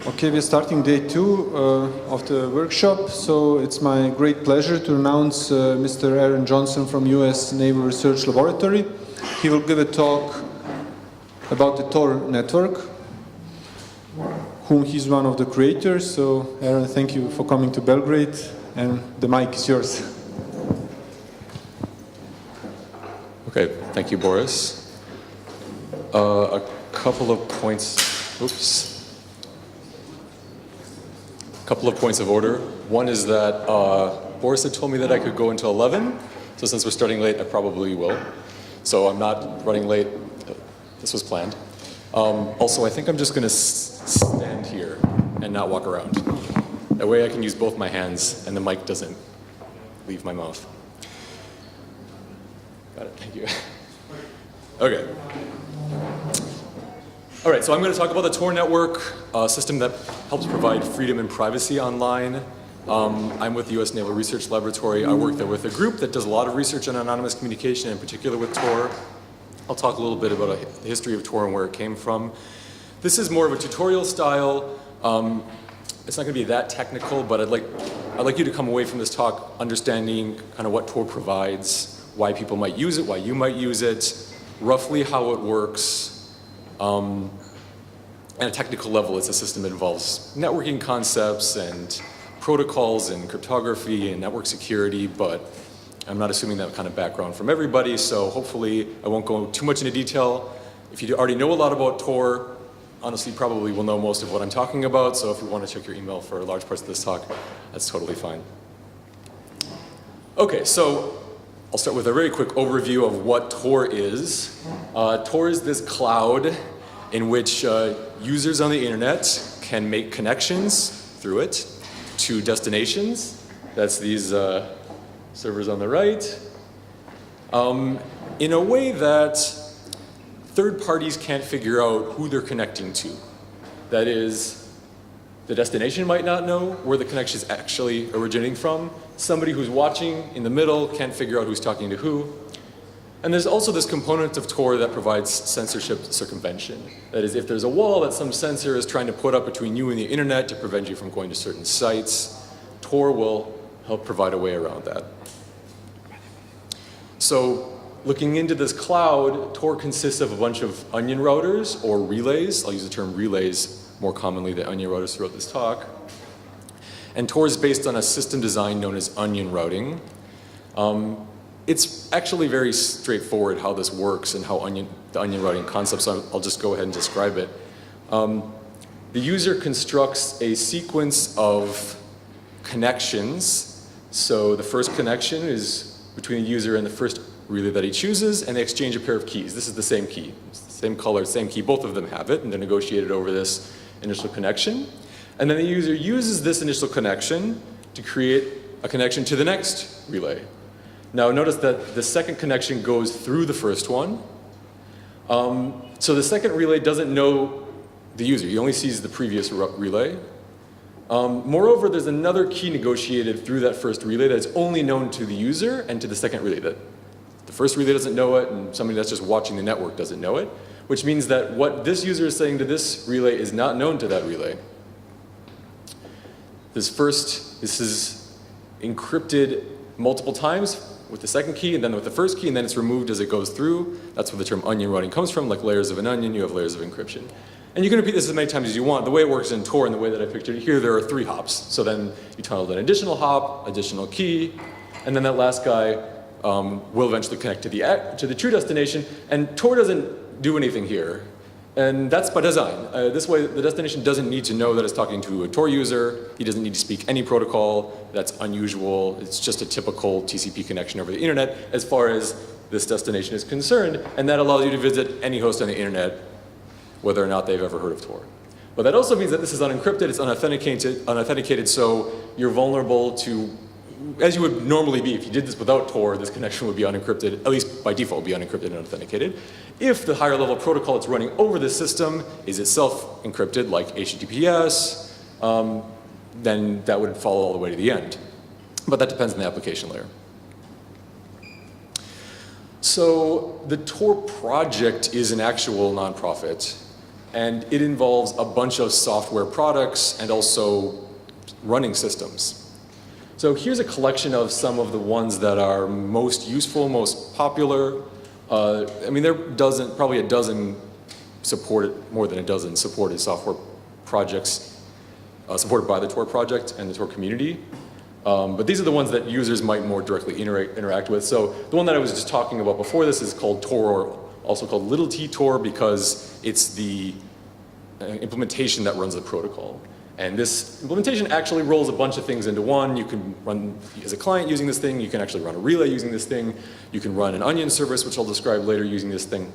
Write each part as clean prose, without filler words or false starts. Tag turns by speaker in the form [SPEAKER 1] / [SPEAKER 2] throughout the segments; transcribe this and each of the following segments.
[SPEAKER 1] Okay, we're starting day 2 of the workshop, so it's my great pleasure to announce Mr. Aaron Johnson from US Naval Research Laboratory. He will give a talk about the Tor Network, whom he's one of the creators. So Aaron, thank you for coming to Belgrade, and the mic is yours.
[SPEAKER 2] Okay, thank you, Boris. A couple of points, A couple of points of order. One is that Boris had told me that I could go until 11, so since we're starting late, I probably will. So I'm not running late. This was planned. Also, I think I'm just going to stand here and not walk around. That way I can use both my hands and the mic doesn't leave my mouth. Got it, thank you. Okay. All right, so I'm going to talk about the Tor Network, a system that helps provide freedom and privacy online. I'm with the US Naval Research Laboratory. I work there with a group that does a lot of research on anonymous communication, in particular with Tor. I'll talk a little bit about the history of Tor and where it came from. This is more of a tutorial style. It's not going to be that technical, but I'd like you to come away from this talk understanding kind of what Tor provides, why people might use it, why you might use it, roughly how it works. At a technical level, it's a system that involves networking concepts and protocols and cryptography and network security, but I'm not assuming that kind of background from everybody, so hopefully I won't go too much into detail. If you already know a lot about Tor, honestly, probably will know most of what I'm talking about, so if you want to check your email for large parts of this talk, that's totally fine. Okay, so I'll start with a very quick overview of what Tor is. Tor is this cloud in which users on the internet can make connections through it to destinations. That's these servers on the right. In a way that third parties can't figure out who they're connecting to. That is, the destination might not know where the connection is actually originating from. Somebody who's watching in the middle can't figure out who's talking to who. And there's also this component of Tor that provides censorship circumvention. That is, if there's a wall that some censor is trying to put up between you and the internet to prevent you from going to certain sites, Tor will help provide a way around that. So looking into this cloud, Tor consists of a bunch of onion routers or relays. I'll use the term relays more commonly than onion routers throughout this talk. And Tor is based on a system design known as onion routing. It's actually very straightforward how this works and how the onion routing concept, so I'll just go ahead and describe it. The user constructs a sequence of connections. So the first connection is between the user and the first relay that he chooses, and they exchange a pair of keys. This is the same key. It's the same color, same key. Both of them have it, and they're negotiated over this initial connection. And then the user uses this initial connection to create a connection to the next relay. Now notice that the second connection goes through the first one. So the second relay doesn't know the user. He only sees the previous relay. Moreover, there's another key negotiated through that first relay that's only known to the user and to the second relay. That the first relay doesn't know it, and somebody that's just watching the network doesn't know it, which means that what this user is saying to this relay is not known to that relay. This is encrypted multiple times with the second key and then with the first key, and then it's removed as it goes through. That's where the term onion routing comes from. Like layers of an onion, you have layers of encryption. And you can repeat this as many times as you want. The way it works in Tor and the way that I pictured it here, there are 3 hops. So then you tunnel an additional hop, additional key, and then that last guy will eventually connect to the true destination. And Tor doesn't do anything here. And that's by design. This way, the destination doesn't need to know that it's talking to a Tor user. He doesn't need to speak any protocol. That's unusual. It's just a typical TCP connection over the internet as far as this destination is concerned. And that allows you to visit any host on the internet, whether or not they've ever heard of Tor. But that also means that this is unencrypted, it's unauthenticated, so you're vulnerable to, as you would normally be, if you did this without Tor, this connection would be unencrypted, at least by default be unencrypted and unauthenticated. If the higher level protocol it's running over the system is itself encrypted, like HTTPS, then that would follow all the way to the end. But that depends on the application layer. So the Tor project is an actual nonprofit. And it involves a bunch of software products and also running systems. So here's a collection of some of the ones that are most useful, most popular. I mean, there are probably a dozen more than a dozen supported software projects supported by the Tor project and the Tor community. But these are the ones that users might more directly interact with. So the one that I was just talking about before this is called Tor, also called little t Tor, because it's the implementation that runs the protocol. And this implementation actually rolls a bunch of things into one. You can run, as a client using this thing, you can actually run a relay using this thing. You can run an onion service, which I'll describe later, using this thing.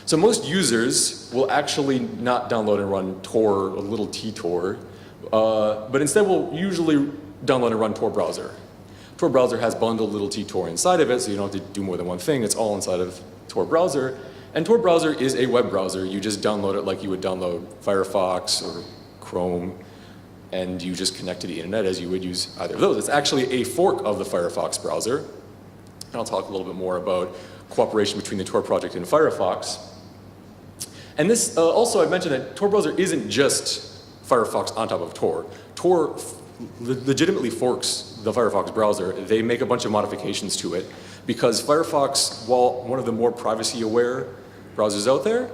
[SPEAKER 2] So most users will actually not download and run Tor, a little t Tor, but instead will usually download and run Tor browser. Tor browser has bundled little t Tor inside of it, so you don't have to do more than one thing. It's all inside of Tor browser. And Tor browser is a web browser. You just download it like you would download Firefox or Chrome, and you just connect to the internet as you would use either of those. It's actually a fork of the Firefox browser. And I'll talk a little bit more about cooperation between the Tor project and Firefox. And this, also I mentioned that Tor browser isn't just Firefox on top of Tor. Tor legitimately forks the Firefox browser. They make a bunch of modifications to it because Firefox, while one of the more privacy-aware browsers out there,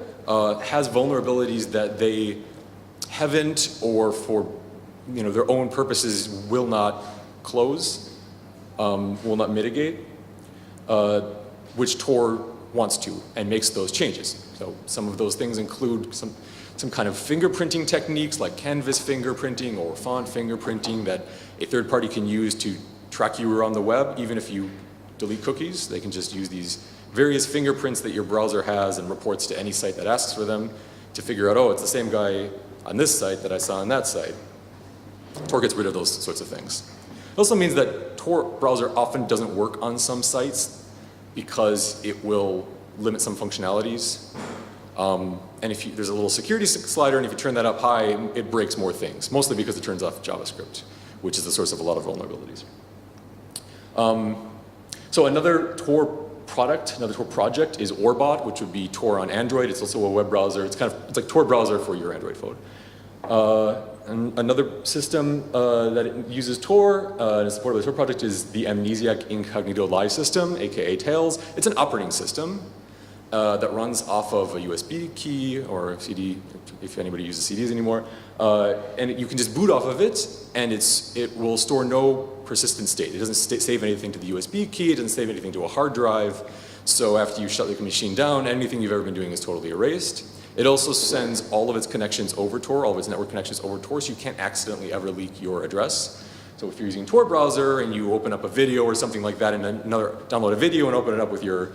[SPEAKER 2] has vulnerabilities that they haven't, or for their own purposes, will not close, will not mitigate, which Tor wants to and makes those changes. So some of those things include some kind of fingerprinting techniques like canvas fingerprinting or font fingerprinting that a third party can use to track you around the web. Even if you delete cookies, they can just use these various fingerprints that your browser has and reports to any site that asks for them to figure out, oh, it's the same guy on this site that I saw on that site. Tor gets rid of those sorts of things. It also means that Tor browser often doesn't work on some sites because it will limit some functionalities. And if there's a little security slider, and if you turn that up high, it breaks more things, mostly because it turns off JavaScript, which is the source of a lot of vulnerabilities. So another Tor product, another Tor project is Orbot, which would be Tor on Android. It's also a web browser. It's like Tor browser for your Android phone. And another system that uses Tor and is supported by the Tor project is the Amnesiac Incognito Live system, aka Tails. It's an operating system that runs off of a USB key or a CD, if anybody uses CDs anymore. And you can just boot off of it, and it will store no persistent state. It doesn't save anything to the USB key. It doesn't save anything to a hard drive. So after you shut the machine down, anything you've ever been doing is totally erased. It also sends all of its connections over Tor, all of its network connections over Tor, so you can't accidentally ever leak your address. So if you're using Tor browser and you open up a video or something like that, and download a video and open it up with your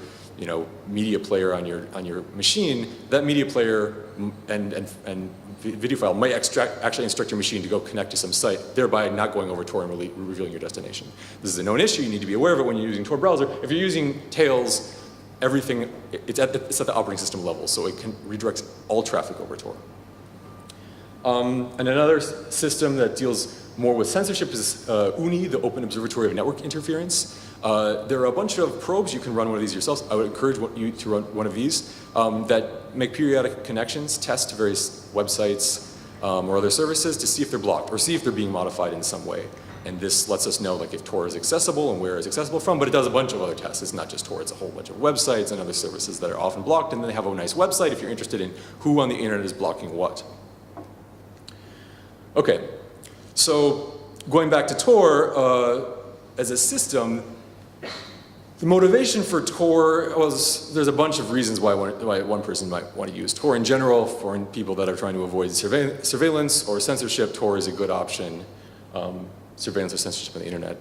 [SPEAKER 2] media player on your machine, that media player and video file might actually instruct your machine to go connect to some site, thereby not going over Tor and revealing your destination. This is a known issue. You need to be aware of it when you're using Tor browser. If you're using Tails, everything, it's at the operating system level, so it can redirect all traffic over Tor. And another system that deals more with censorship is UNI, the Open Observatory of Network Interference. There are a bunch of probes. You can run one of these yourselves. I would encourage you to run one of these that make periodic connections, test various websites or other services to see if they're blocked or see if they're being modified in some way. And this lets us know if Tor is accessible and where it's accessible from, but it does a bunch of other tests. It's not just Tor, it's a whole bunch of websites and other services that are often blocked, and then they have a nice website if you're interested in who on the internet is blocking what. Okay, so going back to Tor, as a system, the motivation for Tor was, there's a bunch of reasons why one person might want to use Tor. In general, for people that are trying to avoid surveillance or censorship, Tor is a good option. Surveillance or censorship on the internet.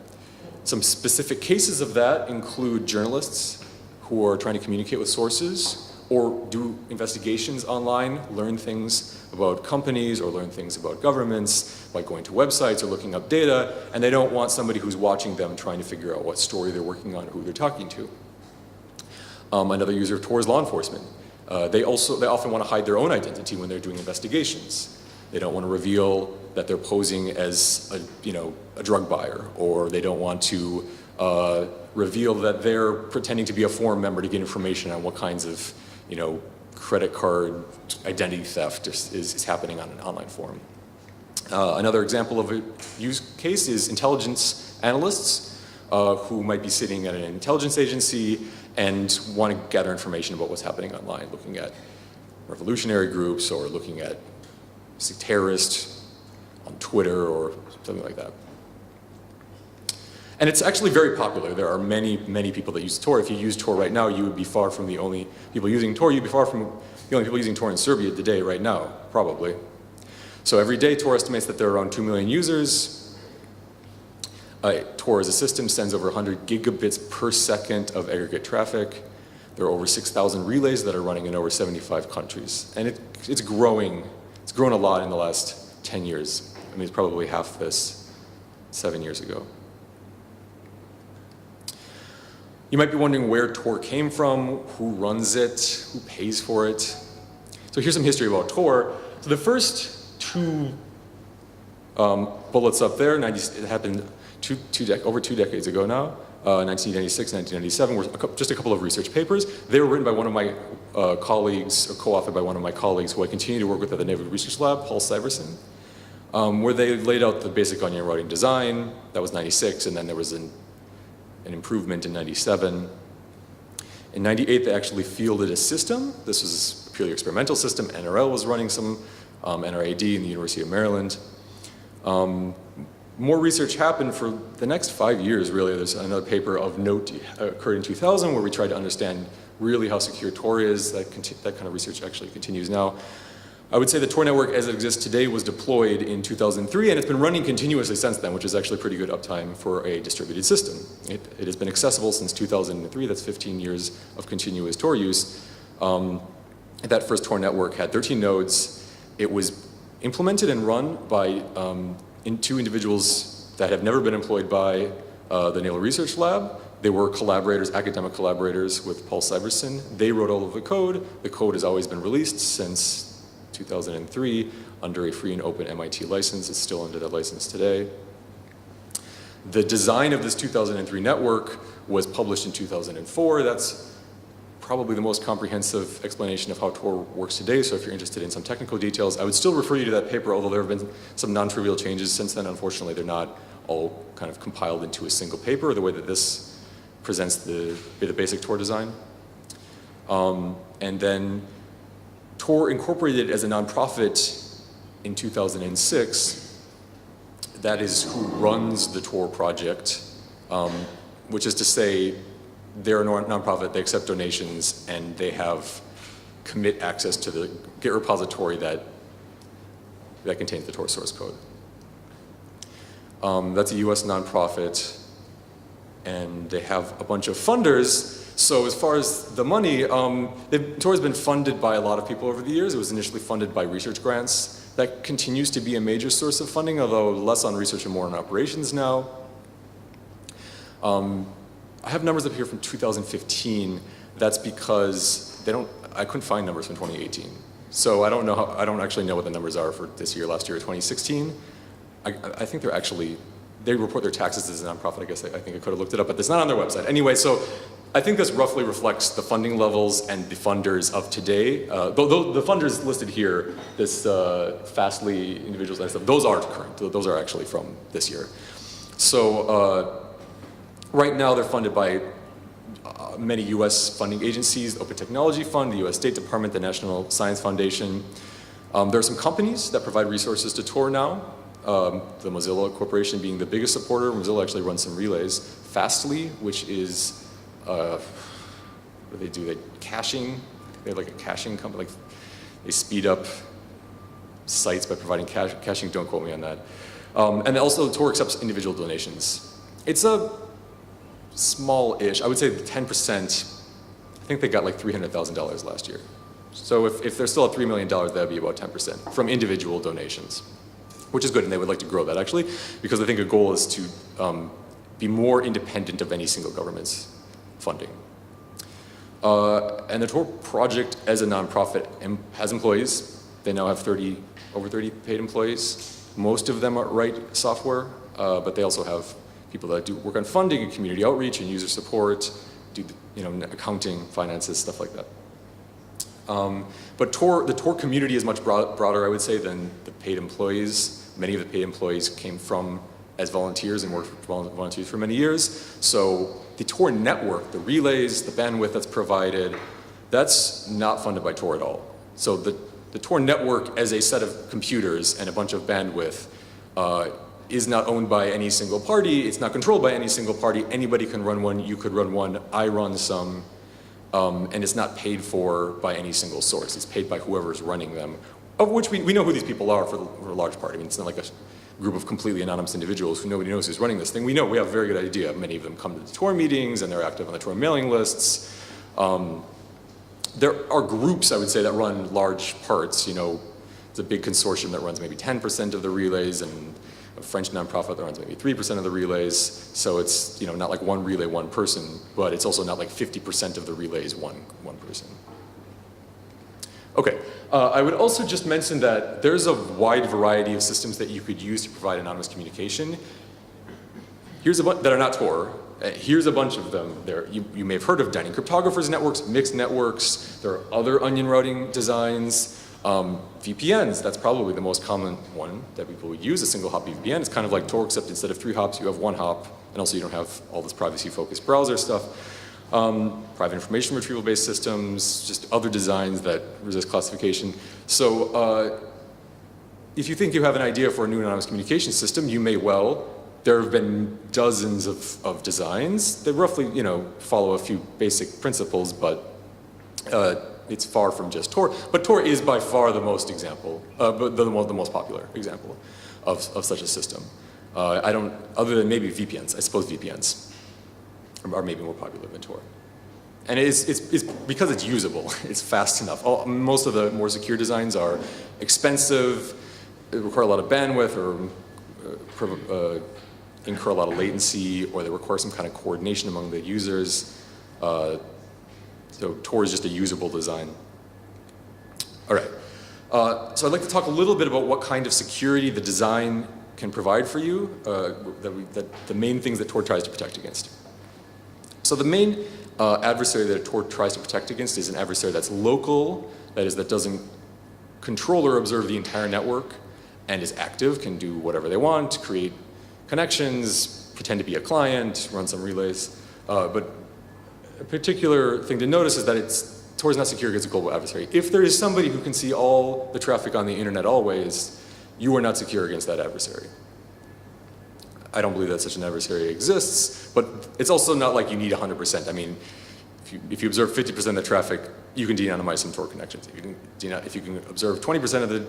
[SPEAKER 2] Some specific cases of that include journalists who are trying to communicate with sources or do investigations online, learn things about companies or learn things about governments by going to websites or looking up data, and they don't want somebody who's watching them trying to figure out what story they're working on or who they're talking to. Another user of Tor is law enforcement. They often want to hide their own identity when they're doing investigations. They don't want to reveal that they're posing as a drug buyer, or they don't want to reveal that they're pretending to be a forum member to get information on what kinds of credit card identity theft is happening on an online forum. Another example of a use case is intelligence analysts who might be sitting at an intelligence agency and want to gather information about what's happening online, looking at revolutionary groups or looking at terrorists on Twitter or something like that. And it's actually very popular. There are many, many people that use Tor. If you use Tor right now, you would be far from the only people using Tor. You'd be far from the only people using Tor in Serbia today, right now, probably. So every day, Tor estimates that there are around 2 million users. Tor as a system sends over 100 gigabits per second of aggregate traffic. There are over 6,000 relays that are running in over 75 countries. And it's growing. It's grown a lot in the last 10 years. I mean, it's probably half this 7 years ago. You might be wondering where Tor came from, who runs it, who pays for it. So here's some history about Tor. So the first two bullets up there, it happened over 2 decades ago now, 1996, 1997, were just a couple of research papers. They were written by one of my colleagues, or co-authored by one of my colleagues who I continue to work with at the Naval Research Lab, Paul Syverson, where they laid out the basic onion routing design. That was 96, and then there was an improvement in 97. In 98, they actually fielded a system. This was a purely experimental system. NRL was running some, NRAD in the University of Maryland. More research happened for the next 5 years, really. There's another paper of note occurred in 2000 where we tried to understand really how secure Tor is. That kind of research actually continues now. I would say the Tor network as it exists today was deployed in 2003, and it's been running continuously since then, which is actually pretty good uptime for a distributed system. It has been accessible since 2003. That's 15 years of continuous Tor use. That first Tor network had 13 nodes. It was implemented and run by two individuals that have never been employed by the Naval Research Lab. They were collaborators, academic collaborators with Paul Syverson. They wrote all of the code. The code has always been released since 2003 under a free and open MIT license. It's still under that license today. The design of this 2003 network was published in 2004. That's probably the most comprehensive explanation of how Tor works today. So if you're interested in some technical details, I would still refer you to that paper, although there have been some non-trivial changes since then. Unfortunately, they're not all kind of compiled into a single paper, the way that this presents the basic Tor design. And then Tor incorporated as a nonprofit in 2006. That is who runs the Tor project, which is to say they're a nonprofit, they accept donations, and they have commit access to the Git repository that contains the Tor source code. That's a US nonprofit, and they have a bunch of funders. So as far as the money, Tor has been funded by a lot of people over the years. It was initially funded by research grants. That continues to be a major source of funding, although less on research and more on operations now. I have numbers up here from 2015. That's because I couldn't find numbers from 2018. So I don't actually know what the numbers are for this year, last year, 2016. I think they report their taxes as a nonprofit. I guess I think I could have looked it up, but it's not on their website. Anyway, so I think this roughly reflects the funding levels and the funders of today. Though the funders listed here, this Fastly individuals and stuff, those aren't current. Those are actually from this year. So right now they're funded by many US funding agencies, the Open Technology Fund, the US State Department, the National Science Foundation. There are some companies that provide resources to Tor now. The Mozilla Corporation being the biggest supporter. Mozilla actually runs some relays. Fastly, which is, what do they do? Caching. They have like a caching company. Like they speed up sites by providing caching. Don't quote me on that. And also Tor accepts individual donations. It's a small-ish, I would say 10%. I think they got like $300,000 last year. So if they're still at $3 million, that would be about 10% from individual donations, which is good, and they would like to grow that actually, because I think a goal is to be more independent of any single government's funding. And the Tor project as a nonprofit has employees. They now have over 30 paid employees. Most of them write software, but they also have people that do work on funding and community outreach and user support, do accounting, finances, stuff like that. But the Tor community is much broader, I would say, than the paid employees. Many of the paid employees came from as volunteers and worked for volunteers for many years. So the Tor network, the relays, the bandwidth that's provided, that's not funded by Tor at all. So the Tor network as a set of computers and a bunch of bandwidth is not owned by any single party. It's not controlled by any single party. Anybody can run one. You could run one. I run some. And it's not paid for by any single source. It's paid by whoever's running them, of which we know who these people are for a large part. I mean, it's not like a group of completely anonymous individuals who nobody knows who's running this thing. We have a very good idea. Many of them come to the Tor meetings and they're active on the Tor mailing lists. There are groups, I would say, that run large parts. It's a big consortium that runs maybe 10% of the relays, and a French nonprofit that runs maybe 3% of the relays. So it's not like one relay, one person, but it's also not like 50% of the relays, one person. Okay, I would also just mention that there's a wide variety of systems that you could use to provide anonymous communication. Here's a bunch that are not Tor. Here's a bunch of them. You may have heard of dining cryptographers networks, mixed networks. There are other onion routing designs. VPNs, that's probably the most common one that people would use, a single hop VPN. It's kind of like Tor, except instead of 3 hops, you have 1 hop, and also you don't have all this privacy-focused browser stuff. Private information retrieval-based systems, just other designs that resist classification. So if you think you have an idea for a new anonymous communication system, you may well. There have been dozens of designs that roughly, follow a few basic principles, but it's far from just Tor. But Tor is by far the most the most popular example of such a system. Other than maybe VPNs, I suppose VPNs are maybe more popular than Tor. And it's because it's usable, it's fast enough. Most of the more secure designs are expensive, they require a lot of bandwidth, or incur a lot of latency, or they require some kind of coordination among the users. So Tor is just a usable design. All right. So I'd like to talk a little bit about what kind of security the design can provide for you, the main things that Tor tries to protect against. So the main adversary that Tor tries to protect against is an adversary that's local, that is, that doesn't control or observe the entire network and is active, can do whatever they want, create connections, pretend to be a client, run some relays. But a particular thing to notice is that Tor is not secure against a global adversary. If there is somebody who can see all the traffic on the internet always, you are not secure against that adversary. I don't believe that such an adversary exists, but it's also not like you need 100%. I mean, if you observe 50% of the traffic, you can de-anonymize some Tor connections. If you can observe 20% of the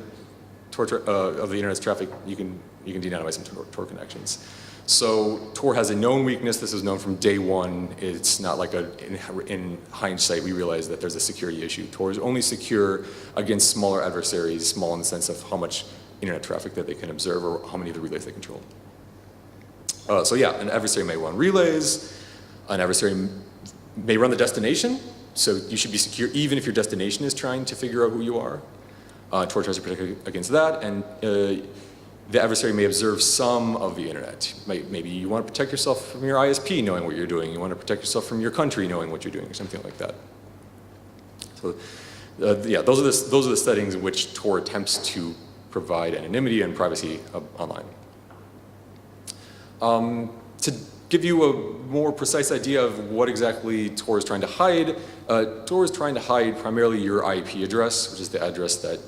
[SPEAKER 2] of the internet's traffic, you can de-anonymize some Tor connections. So Tor has a known weakness. This is known from day one. It's not like in hindsight we realize that there's a security issue. Tor is only secure against smaller adversaries, small in the sense of how much internet traffic that they can observe or how many of the relays they control. So yeah, an adversary may run relays. An adversary may run the destination. So you should be secure even if your destination is trying to figure out who you are. Tor tries to protect against that, and the adversary may observe some of the internet. Maybe you want to protect yourself from your ISP knowing what you're doing. You want to protect yourself from your country knowing what you're doing, or something like that. So yeah, those are the settings in which Tor attempts to provide anonymity and privacy online. To give you a more precise idea of what exactly Tor is trying to hide, Tor is trying to hide primarily your IP address, which is the address that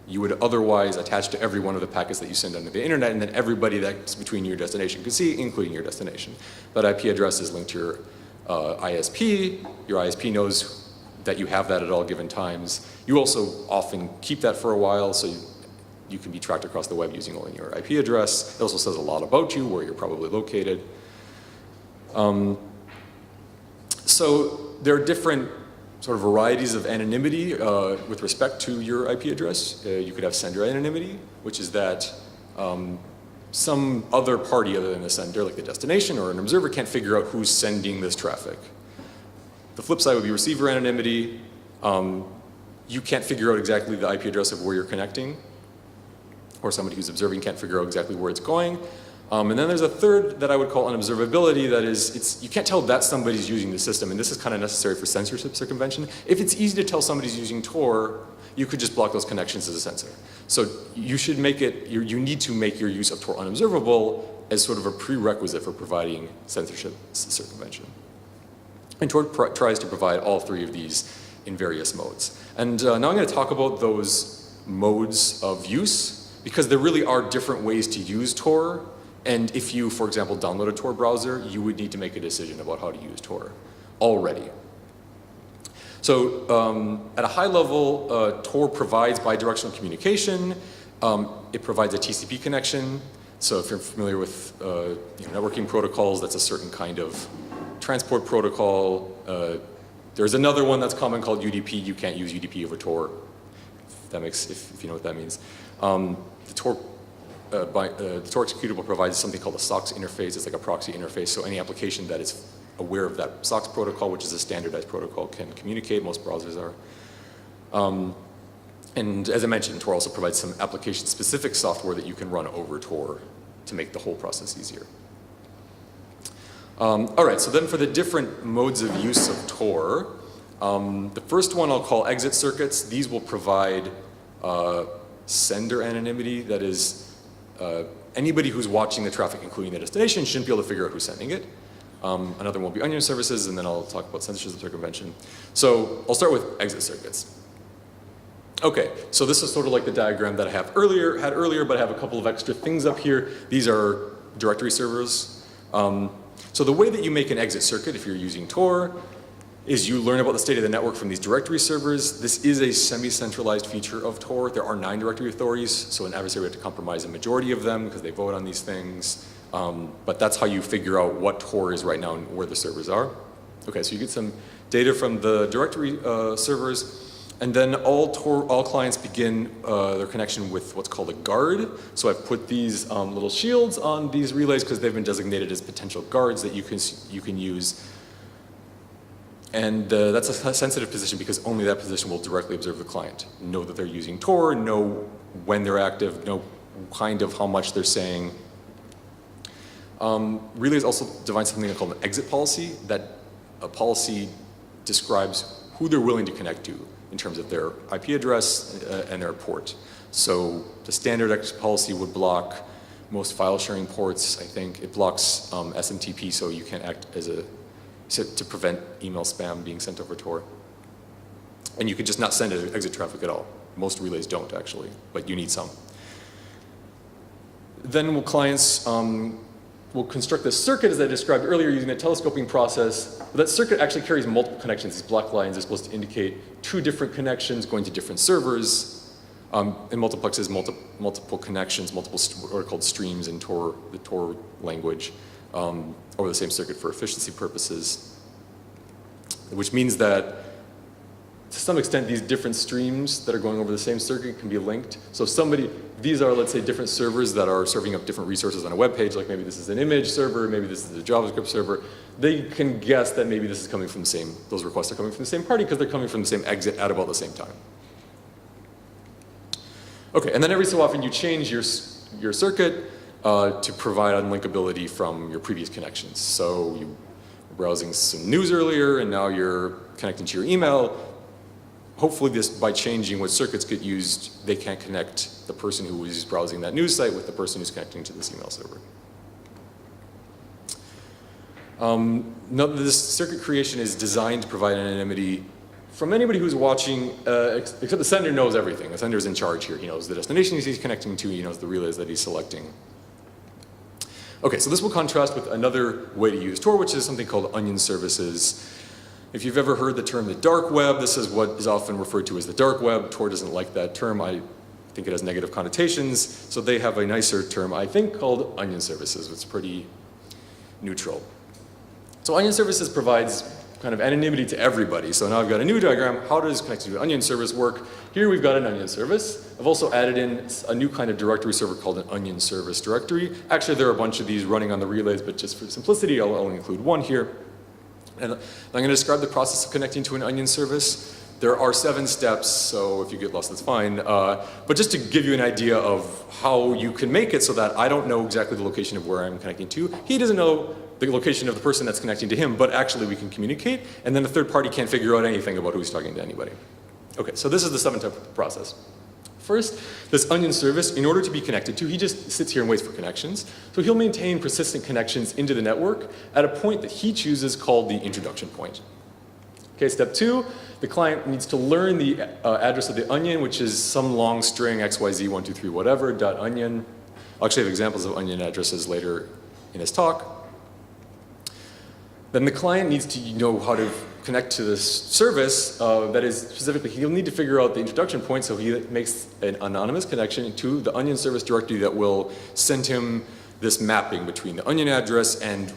[SPEAKER 2] you would otherwise attach to every one of the packets that you send onto the internet, and then everybody that's between your destination can see, including your destination. That IP address is linked to your ISP. Your ISP knows that you have that at all given times. You also often keep that for a while, so you can be tracked across the web using only your IP address. It also says a lot about you, where you're probably located. So there are different sort of varieties of anonymity with respect to your IP address. You could have sender anonymity, which is that some other party other than the sender, like the destination or an observer, can't figure out who's sending this traffic. The flip side would be receiver anonymity. You can't figure out exactly the IP address of where you're connecting, or somebody who's observing can't figure out exactly where it's going. And then there's a third that I would call unobservability. That is, you can't tell that somebody's using the system, and this is kind of necessary for censorship circumvention. If it's easy to tell somebody's using Tor, you could just block those connections as a censor. So you should make it, you need to make your use of Tor unobservable as sort of a prerequisite for providing censorship circumvention. And Tor tries to provide all three of these in various modes. And now I'm going to talk about those modes of use, because there really are different ways to use Tor. And if you, for example, download a Tor browser, you would need to make a decision about how to use Tor already. So at a high level, Tor provides bidirectional communication. It provides a TCP connection. So if you're familiar with networking protocols, that's a certain kind of transport protocol. There's another one that's common called UDP. You can't use UDP over Tor, if you know what that means. The Tor executable provides something called a SOX interface. It's like a proxy interface. So any application that is aware of that SOX protocol, which is a standardized protocol, can communicate. Most browsers are. And as I mentioned, Tor also provides some application-specific software that you can run over Tor to make the whole process easier. All right, so then for the different modes of use of Tor, the first one I'll call exit circuits. These will provide sender anonymity. That is, anybody who's watching the traffic, including the destination, shouldn't be able to figure out who's sending it. Another one will be onion services, and then I'll talk about censorship circumvention. So I'll start with exit circuits. Okay, so this is sort of like the diagram that I had earlier, but I have a couple of extra things up here. These are directory servers. So the way that you make an exit circuit, if you're using Tor, is you learn about the state of the network from these directory servers. This is a semi-centralized feature of Tor. There are 9 directory authorities, so an adversary would have to compromise a majority of them because they vote on these things. But that's how you figure out what Tor is right now and where the servers are. Okay, so you get some data from the directory servers, and then all clients begin their connection with what's called a guard. So I've put these little shields on these relays because they've been designated as potential guards that you can use. And that's a sensitive position because only that position will directly observe the client. Know that they're using Tor, know when they're active, know kind of how much they're saying. Relays also define something called an exit policy. That a policy describes who they're willing to connect to in terms of their IP address and their port. So the standard exit policy would block most file sharing ports, I think. It blocks SMTP, so you can't act as to prevent email spam being sent over Tor. And you could just not send exit traffic at all. Most relays don't, actually, but you need some. Then clients will construct this circuit, as I described earlier, using a telescoping process. But that circuit actually carries multiple connections. These black lines are supposed to indicate 2 different connections going to different servers. And multiplexes multiple connections, multiple what are called streams in Tor, the Tor language, over the same circuit for efficiency purposes. Which means that to some extent, these different streams that are going over the same circuit can be linked. So these are, let's say, different servers that are serving up different resources on a web page, like maybe this is an image server, maybe this is a JavaScript server. They can guess that maybe this is coming from the same, those requests are coming from the same party because they're coming from the same exit at about the same time. Okay, and then every so often you change your circuit to provide unlinkability from your previous connections. So you were browsing some news earlier and now you're connecting to your email. Hopefully by changing what circuits get used, they can't connect the person who was browsing that news site with the person who's connecting to this email server. This circuit creation is designed to provide anonymity from anybody who's watching, except the sender knows everything. The sender's in charge here. He knows the destination he's connecting to, he knows the relays that he's selecting. Okay, so this will contrast with another way to use Tor, which is something called onion services. If you've ever heard the term the dark web, this is what is often referred to as the dark web. Tor doesn't like that term. I think it has negative connotations. So they have a nicer term, I think, called onion services, which is pretty neutral. So onion services provides kind of anonymity to everybody. So now I've got a new diagram. How does connecting to an onion service work? Here we've got an onion service. I've also added in a new kind of directory server called an onion service directory. Actually, there are a bunch of these running on the relays, but just for simplicity, I'll only include one here. And I'm going to describe the process of connecting to an onion service. There are 7 steps, so if you get lost, that's fine. But just to give you an idea of how you can make it so that I don't know exactly the location of where I'm connecting to. He doesn't know the location of the person that's connecting to him, but actually we can communicate, and then the third party can't figure out anything about who's talking to anybody. Okay, so this is the 7-step process. First, this onion service, in order to be connected to, he just sits here and waits for connections. So he'll maintain persistent connections into the network at a point that he chooses called the introduction point. Okay, step 2, the client needs to learn the address of the onion, which is some long string xyz123 whatever, .onion. I'll actually have examples of onion addresses later in this talk. Then the client needs to know how to connect to this service, that is specifically, he'll need to figure out the introduction point, so he makes an anonymous connection to the onion service directory that will send him this mapping between the onion address and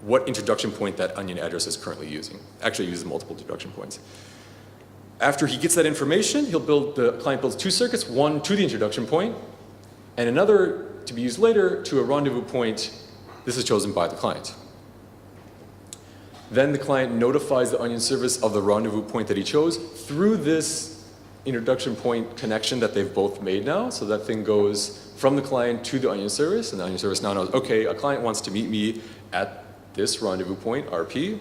[SPEAKER 2] what introduction point that onion address is currently using. Actually, it uses multiple introduction points. After he gets that information, the client builds 2 circuits, one to the introduction point, and another to be used later to a rendezvous point. This is chosen by the client. Then the client notifies the onion service of the rendezvous point that he chose through this introduction point connection that they've both made now. So that thing goes from the client to the onion service, and the onion service now knows, okay, a client wants to meet me at this rendezvous point, RP.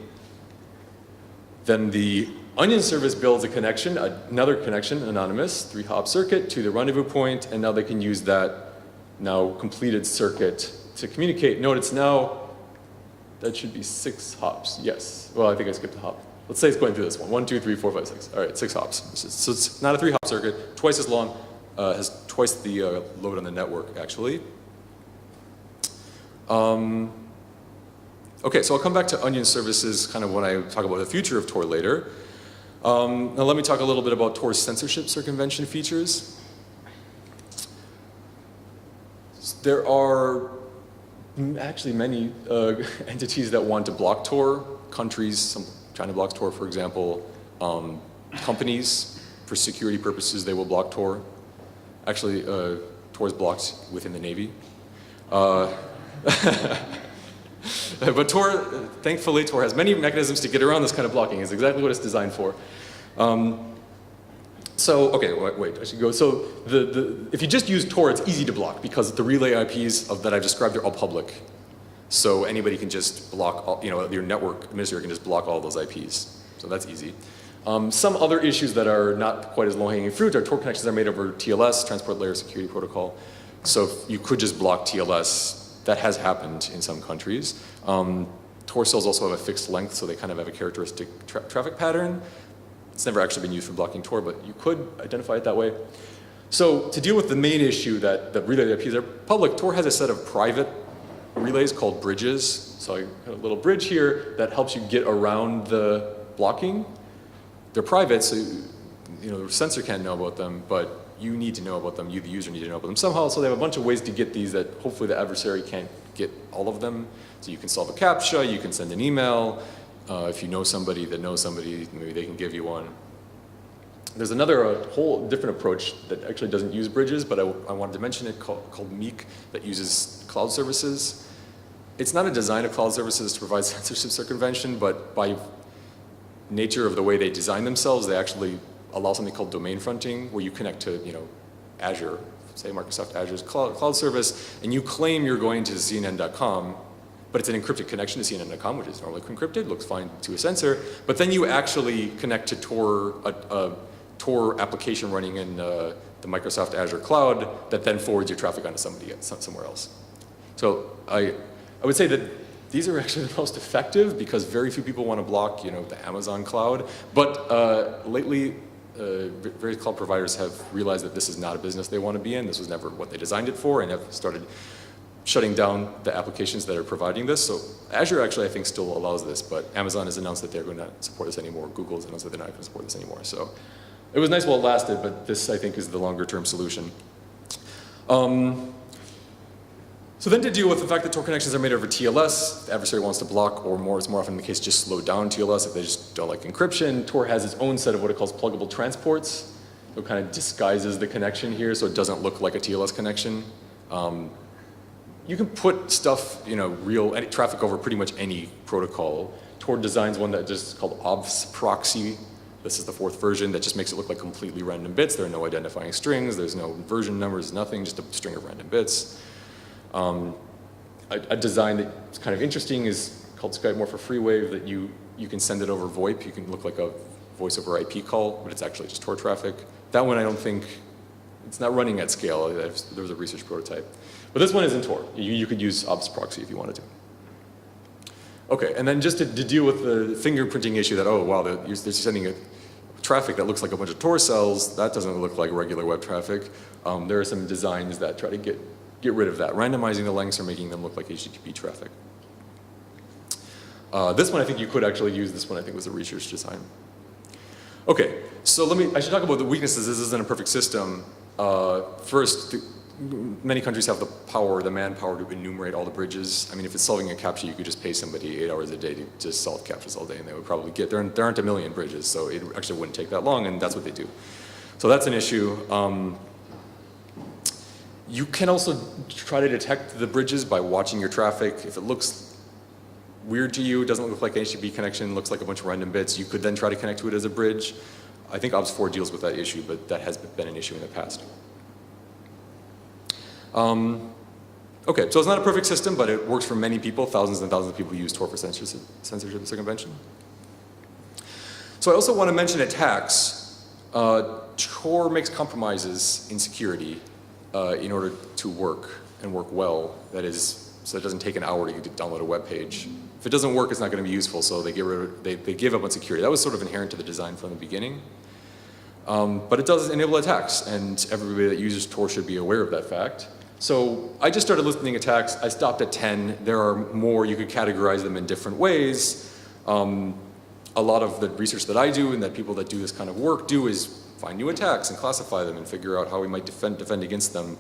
[SPEAKER 2] Then the onion service builds a connection, another connection, anonymous, 3-hop circuit to the rendezvous point, and now they can use that now completed circuit to communicate. Note it's now, that should be 6 hops, yes. Well, I think I skipped a hop. Let's say it's going through this one. 1, 2, 3, 4, 5, 6. All right, 6 hops. So it's not a 3-hop circuit, twice as long, has twice the load on the network, actually. Okay, so I'll come back to onion services kind of when I talk about the future of Tor later. Now let me talk a little bit about Tor's censorship circumvention features. There are actually many entities that want to block Tor, countries, China blocks Tor, for example, companies, for security purposes, they will block Tor. Actually, Tor is blocked within the Navy. But Tor, thankfully, Tor has many mechanisms to get around this kind of blocking. It's exactly what it's designed for. So, okay, wait, I should go. So, if you just use Tor, it's easy to block because the relay IPs that I've described, they're all public. So anybody can just block, all, your network administrator can just block all those IPs. So that's easy. Some other issues that are not quite as low-hanging fruit are Tor connections are made over TLS, Transport Layer Security Protocol. So you could just block TLS. That has happened in some countries. Tor cells also have a fixed length, so they kind of have a characteristic traffic pattern. It's never actually been used for blocking Tor, but you could identify it that way. So to deal with the main issue that the relay IPs are public, Tor has a set of private relays called bridges. So I have a little bridge here that helps you get around the blocking. They're private, so the sensor can't know about them, but you need to know about them. You, the user, need to know about them somehow. So they have a bunch of ways to get these that hopefully the adversary can't get all of them. So you can solve a CAPTCHA, you can send an email. If you know somebody that knows somebody, maybe they can give you one. There's another whole different approach that actually doesn't use bridges, but I wanted to mention it called Meek that uses cloud services. It's not a design of cloud services to provide censorship circumvention, but by nature of the way they design themselves, they actually allow something called domain fronting, where you connect to Azure, say Microsoft Azure's cloud service, and you claim you're going to CNN.com, but it's an encrypted connection to CNN.com, which is normally encrypted, looks fine to a sensor, but then you actually connect to Tor, a Tor application running in the Microsoft Azure cloud that then forwards your traffic onto somewhere else. So I would say that these are actually the most effective because very few people want to block, the Amazon cloud. But lately, various cloud providers have realized that this is not a business they want to be in. This was never what they designed it for, and have started shutting down the applications that are providing this. So Azure actually, I think, still allows this, but Amazon has announced that they're going to support this anymore. Google has announced that they're not going to support this anymore. So it was nice while it lasted, but this, I think, is the longer-term solution. So then to deal with the fact that Tor connections are made over TLS, the adversary wants to block, or it's more often the case, just slow down TLS if they just don't like encryption. Tor has its own set of what it calls pluggable transports. So it kind of disguises the connection here so it doesn't look like a TLS connection. You can put stuff, any traffic over pretty much any protocol. Tor designs one that just is called OBS proxy. This is the 4th version that just makes it look like completely random bits. There are no identifying strings, there's no version numbers, nothing, just a string of random bits. A design that's kind of interesting is called Skype More for Freewave, that you can send it over VoIP. You can look like a voice over IP call, but it's actually just Tor traffic. That one I don't think, it's not running at scale. There was a research prototype. But this one is in Tor. You could use ops proxy if you wanted to. Okay, and then just to deal with the fingerprinting issue that, oh wow, they're sending traffic that looks like a bunch of Tor cells. That doesn't look like regular web traffic. There are some designs that try to get rid of that, randomizing the lengths or making them look like HTTP traffic. This one I think you could actually use. This one I think was a research design. Okay, so I should talk about the weaknesses. This isn't a perfect system. First, many countries have the manpower to enumerate all the bridges. I mean, if it's solving a CAPTCHA, you could just pay somebody 8 hours a day to just solve CAPTCHAs all day, and they would probably get, there aren't a million bridges, so it actually wouldn't take that long, and that's what they do. So that's an issue. You can also try to detect the bridges by watching your traffic. If it looks weird to you, it doesn't look like an HTTP connection, looks like a bunch of random bits, you could then try to connect to it as a bridge. I think OBS4 deals with that issue, but that has been an issue in the past. Okay, so it's not a perfect system, but it works for many people. Thousands and thousands of people use Tor for censorship and circumvention. So I also want to mention attacks. Tor makes compromises in security in order to work and work well. That is, so it doesn't take an hour to download a web page. If it doesn't work, it's not going to be useful, so they give up on security. That was sort of inherent to the design from the beginning. But it does enable attacks, and everybody that uses Tor should be aware of that fact. So I just started listing attacks. I stopped at 10. There are more. You could categorize them in different ways. A lot of the research that I do and that people that do this kind of work do is find new attacks and classify them and figure out how we might defend against them.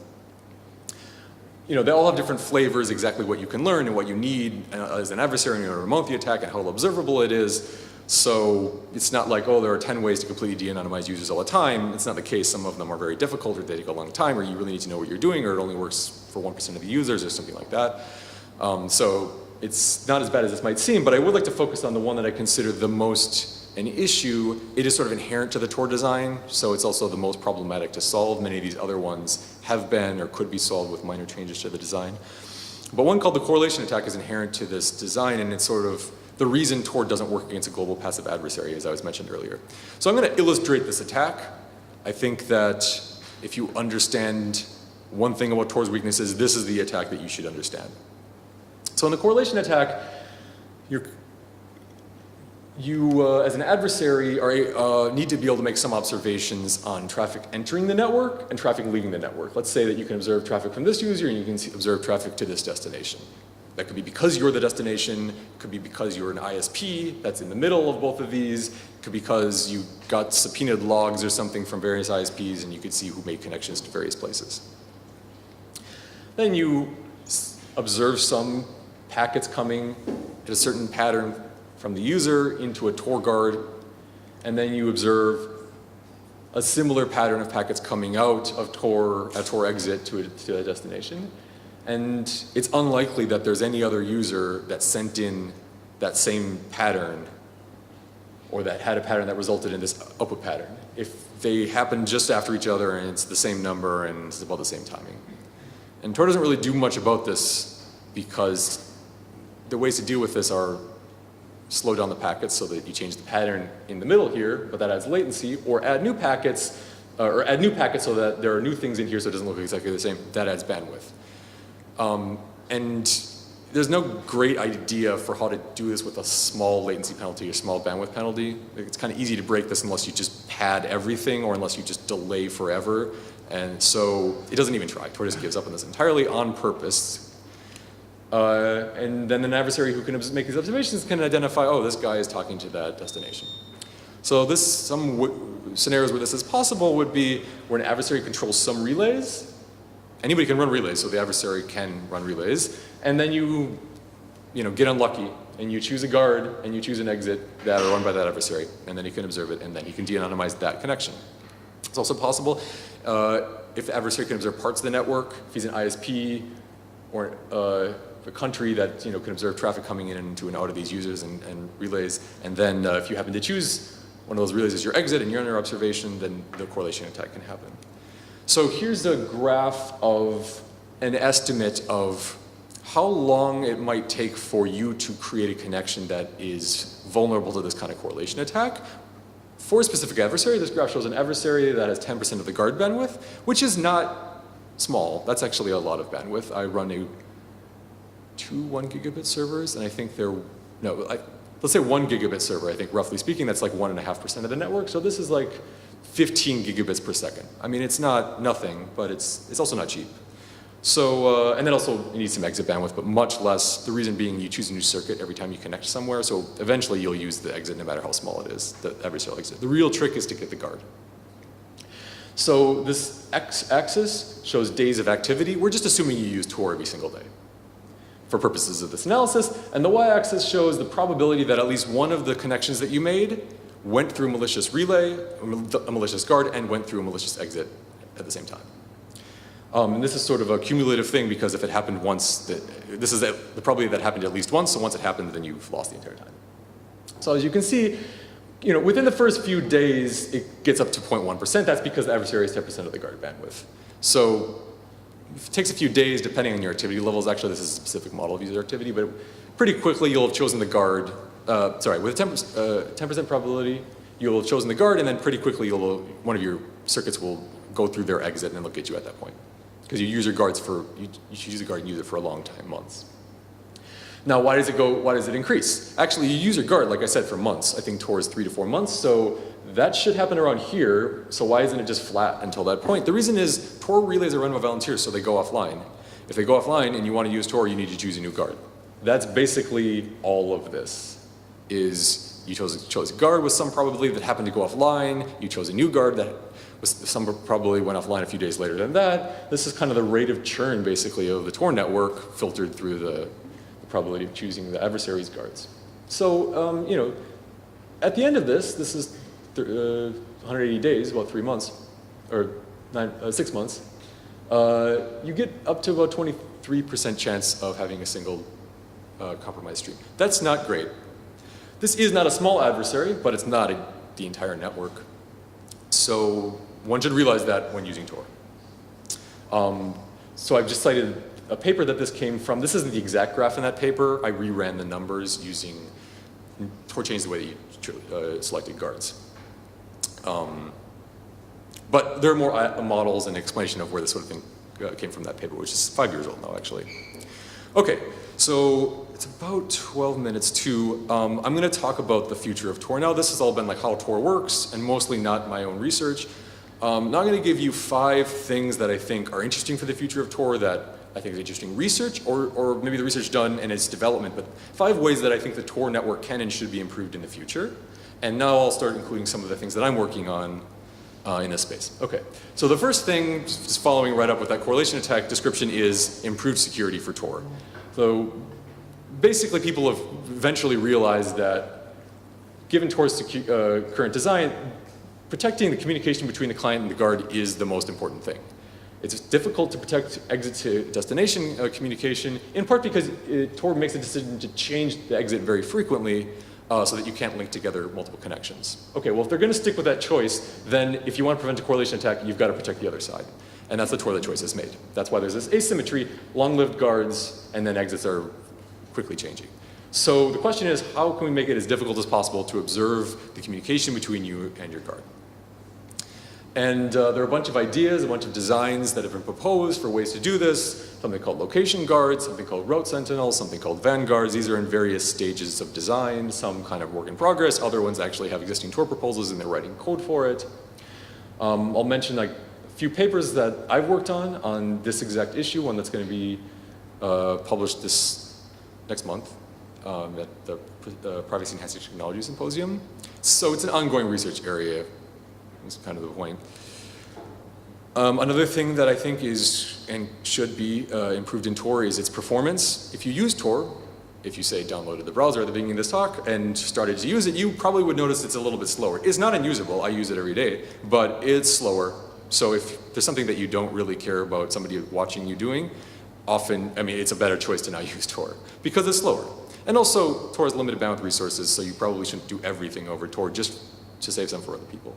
[SPEAKER 2] You know, they all have different flavors, exactly what you can learn and what you need as an adversary in order to mount the attack and how observable it is. So it's not like, oh, there are 10 ways to completely de-anonymize users all the time. It's not the case. Some of them are very difficult, or they take a long time, or you really need to know what you're doing, or it only works for 1% of the users, or something like that. So it's not as bad as this might seem, but I would like to focus on the one that I consider the most an issue. It is sort of inherent to the Tor design, so it's also the most problematic to solve. Many of these other ones have been or could be solved with minor changes to the design. But one called the correlation attack is inherent to this design, and it's sort of the reason Tor doesn't work against a global passive adversary, as I was mentioned earlier. So I'm going to illustrate this attack. I think that if you understand one thing about Tor's weaknesses, this is the attack that you should understand. So in the correlation attack, you as an adversary need to be able to make some observations on traffic entering the network and traffic leaving the network. Let's say that you can observe traffic from this user and you can observe traffic to this destination. That could be because you're the destination, it could be because you're an ISP that's in the middle of both of these, it could be because you got subpoenaed logs or something from various ISPs and you could see who made connections to various places. Then you observe some packets coming at a certain pattern from the user into a Tor guard, and then you observe a similar pattern of packets coming out of Tor, a Tor exit to a destination. And it's unlikely that there's any other user that sent in that same pattern or that had a pattern that resulted in this output pattern. If they happen just after each other and it's the same number and it's about the same timing. And Tor doesn't really do much about this because the ways to deal with this are slow down the packets so that you change the pattern in the middle here, but that adds latency, or add new packets so that there are new things in here so it doesn't look exactly the same. That adds bandwidth. And there's no great idea for how to do this with a small latency penalty or small bandwidth penalty. It's kind of easy to break this unless you just pad everything or unless you just delay forever. And so it doesn't even try. Tor just gives up on this entirely on purpose. And then an adversary who can make these observations can identify, oh, this guy is talking to that destination. So some scenarios where this is possible would be where an adversary controls some relays. Anybody can run relays, so the adversary can run relays. And then you get unlucky, and you choose a guard, and you choose an exit that are run by that adversary, and then he can observe it, and then he can de-anonymize that connection. It's also possible if the adversary can observe parts of the network, if he's an ISP, or a country that can observe traffic coming in and to and out of these users and relays, and then if you happen to choose one of those relays is your exit and you're under observation, then the correlation attack can happen. So here's a graph of an estimate of how long it might take for you to create a connection that is vulnerable to this kind of correlation attack. For a specific adversary, this graph shows an adversary that has 10% of the guard bandwidth, which is not small. That's actually a lot of bandwidth. I run two 1 gigabit servers, and I think let's say 1 gigabit server, I think roughly speaking, that's like 1.5% of the network. So this is like 15 gigabits per second. I mean, it's not nothing, but it's also not cheap. So, and then also you need some exit bandwidth, but much less. The reason being you choose a new circuit every time you connect somewhere, so eventually you'll use the exit no matter how small it is, the adversarial exit. The real trick is to get the guard. So this x-axis shows days of activity. We're just assuming you use Tor every single day for purposes of this analysis, and the y-axis shows the probability that at least one of the connections that you made went through a malicious relay, a malicious guard, and went through a malicious exit at the same time. And this is sort of a cumulative thing because if it happened once, this is the probability that happened at least once, so once it happened, then you've lost the entire time. So as you can see, within the first few days, it gets up to 0.1%. That's because the adversary is 10% of the guard bandwidth. So it takes a few days depending on your activity levels. Actually, this is a specific model of user activity, but pretty quickly you'll have chosen the guard. With a 10% probability, you'll have chosen the guard, and then pretty quickly one of your circuits will go through their exit and then look at you at that point. Because you use your guards you should use a guard and use it for a long time, months. Now, why does it increase? Actually, you use your guard, like I said, for months. I think Tor is 3 to 4 months, so that should happen around here. So why isn't it just flat until that point? The reason is Tor relays are run by volunteers, so they go offline. If they go offline and you want to use Tor, you need to choose a new guard. That's basically all of this. Is you chose a guard with some probability that happened to go offline. You chose a new guard that some probably went offline a few days later than that. This is kind of the rate of churn, basically, of the Tor network filtered through the probability of choosing the adversary's guards. So, at the end of this is 180 days, about 3 months, or 6 months. You get up to about 23% chance of having a single compromised stream. That's not great. This is not a small adversary, but it's not the entire network. So one should realize that when using Tor. So I've just cited a paper that this came from. This isn't the exact graph in that paper. I reran the numbers using, Tor changed the way that you selected guards. But there are more models and explanation of where this sort of thing came from that paper, which is 5 years old now, actually. Okay, so it's about 12 minutes to, I'm going to talk about the future of Tor now. This has all been like how Tor works, and mostly not my own research. Now I'm going to give you 5 things that I think are interesting for the future of Tor that I think is interesting research, or maybe the research done and its development, but 5 ways that I think the Tor network can and should be improved in the future. And now I'll start including some of the things that I'm working on in this space. Okay, so the first thing, just following right up with that correlation attack description, is improved security for Tor. So basically people have eventually realized that given Tor's current design, protecting the communication between the client and the guard is the most important thing. It's difficult to protect exit to destination communication, in part because Tor makes a decision to change the exit very frequently so that you can't link together multiple connections. Okay, well if they're going to stick with that choice, then if you want to prevent a correlation attack, you've got to protect the other side. And that's the Tor that choice has made. That's why there's this asymmetry, long-lived guards, and then exits are quickly changing. So the question is, how can we make it as difficult as possible to observe the communication between you and your guard? And there are a bunch of ideas, a bunch of designs that have been proposed for ways to do this. Something called location guards, something called route sentinels, something called vanguards. These are in various stages of design, some kind of work in progress. Other ones actually have existing Tor proposals and they're writing code for it. I'll mention like a few papers that I've worked on this exact issue, one that's going to be published this next month at the Privacy Enhancing Technology Symposium. So it's an ongoing research area. That's kind of the point. Another thing that I think is and should be improved in Tor is its performance. If you use Tor, if you say downloaded the browser at the beginning of this talk and started to use it, you probably would notice it's a little bit slower. It's not unusable, I use it every day, but it's slower. So if there's something that you don't really care about somebody watching you doing, often, I mean, it's a better choice to not use Tor because it's slower. And also, Tor has limited bandwidth resources, so you probably shouldn't do everything over Tor just to save some for other people.